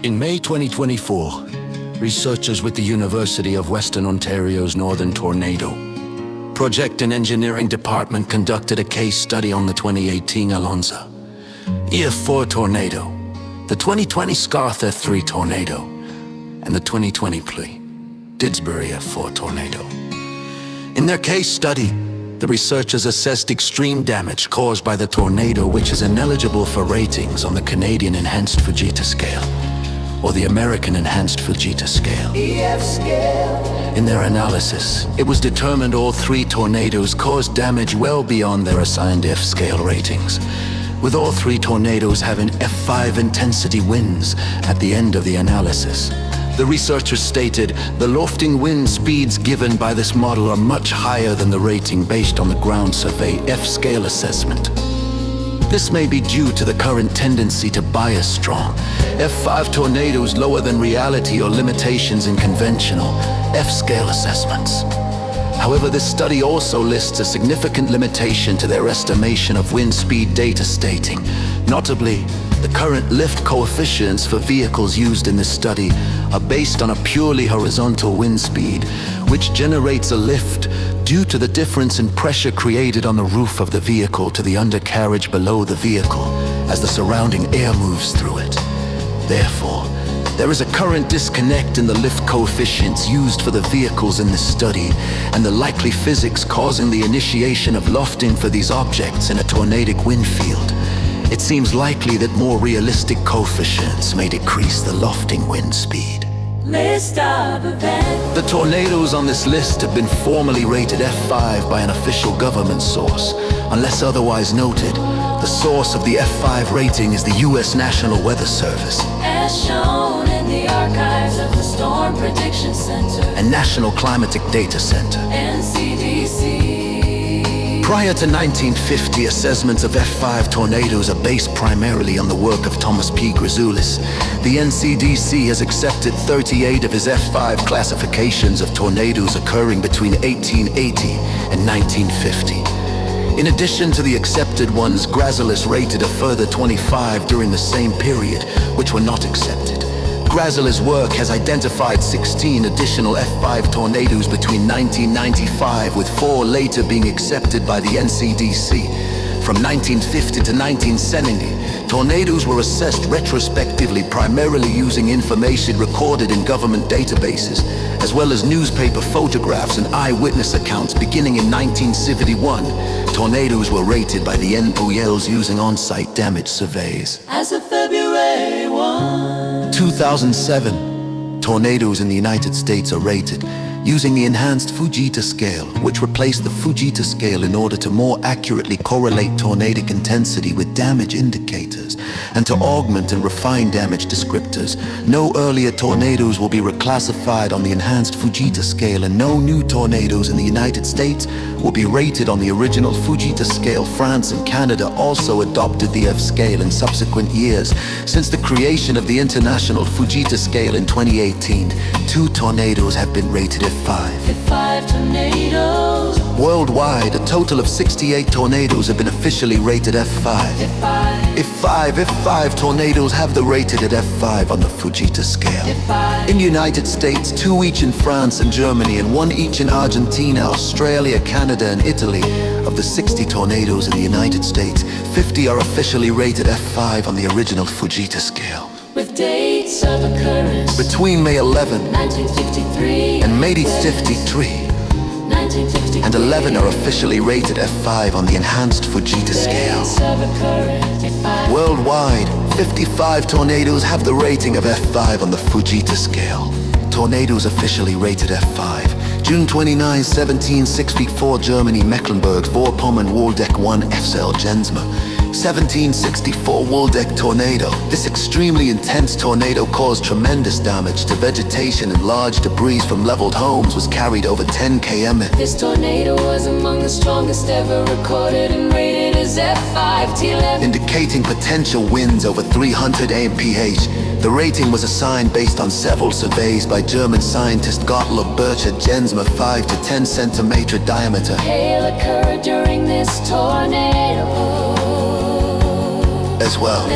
In May 2024, researchers with the University of Western Ontario's Northern Tornado Project and Engineering Department conducted a case study on the 2018 Alonza EF4 tornado, the 2020 Scarth F3 tornado, and the 2020 Didsbury F4 tornado. In their case study, the researchers assessed extreme damage caused by the tornado, which is ineligible for ratings on the Canadian Enhanced Fujita Scale or the American Enhanced Fujita Scale. EF scale. In their analysis, it was determined all three tornadoes caused damage well beyond their assigned F scale ratings, with all three tornadoes having F5 intensity winds at the end of the analysis. The researchers stated the lofting wind speeds given by this model are much higher than the rating based on the ground survey F-scale assessment. This may be due to the current tendency to bias strong F5 tornadoes lower than reality or limitations in conventional F-scale assessments. However, this study also lists a significant limitation to their estimation of wind speed data, stating, notably, the current lift coefficients for vehicles used in this study are based on a purely horizontal wind speed, which generates a lift due to the difference in pressure created on the roof of the vehicle to the undercarriage below the vehicle as the surrounding air moves through it. Therefore, there is a current disconnect in the lift coefficients used for the vehicles in this study and the likely physics causing the initiation of lofting for these objects in a tornadic wind field. It seems likely that more realistic coefficients may decrease the lofting wind speed. List of events. The tornadoes on this list have been formally rated F5 by an official government source. Unless otherwise noted, the source of the F5 rating is the U.S. National Weather Service, As shown in the archives of the Storm Prediction Center and National Climatic Data Center. NCDC. Prior to 1950, assessments of F5 tornadoes are based primarily on the work of Thomas P. Grzoulis. The NCDC has accepted 38 of his F5 classifications of tornadoes occurring between 1880 and 1950. In addition to the accepted ones, Grzoulis rated a further 25 during the same period, which were not accepted. Grzoulis' work has identified 16 additional F5 tornadoes between 1995, with 4 later being accepted by the NCDC. From 1950 to 1970, tornadoes were assessed retrospectively, primarily using information recorded in government databases, as well as newspaper photographs and eyewitness accounts. Beginning in 1971, tornadoes were rated by the NPUELs using on-site damage surveys. As of February 1. 2007, tornadoes in the United States are rated using the Enhanced Fujita Scale, which replaced the Fujita Scale in order to more accurately correlate tornadic intensity with damage indicators and to augment and refine damage descriptors. No earlier tornadoes will be reclassified on the Enhanced Fujita Scale, and no new tornadoes in the United States will be rated on the original Fujita Scale. France and Canada also adopted the F scale in subsequent years. Since the creation of the International Fujita Scale in 2018, 2 tornadoes have been rated F5. F5 tornadoes. Worldwide, a total of 68 tornadoes have been officially rated F5. F5 tornadoes have the rated at F5 on the Fujita Scale. In the United States, 2 each in France and Germany, and 1 each in Argentina, Australia, Canada, and Italy. Of the 60 tornadoes in the United States, 50 are officially rated F5 on the original Fujita Scale. With dates of occurrence Between May 11 1953 and May 53, 1953 and 11 are officially rated F5 on the Enhanced Fujita Scale. Dates of occurrence. F5. Worldwide, 55 tornadoes have the rating of F5 on the Fujita Scale. Tornadoes officially rated F5. June 29, 1764, Germany, Mecklenburg-Vorpommern, Waldeck 1 F-cell Jensma. 1764 Waldeck tornado. This extremely intense tornado caused tremendous damage to vegetation, and large debris from leveled homes was carried over 10 km. This tornado was among the strongest ever recorded and rated as F5 T11, indicating potential winds over 300 mph. The rating was assigned based on several surveys by German scientist Gottlob Birch at Jensma 5 to 10 centimeter diameter. Hail occurred during this tornado as well.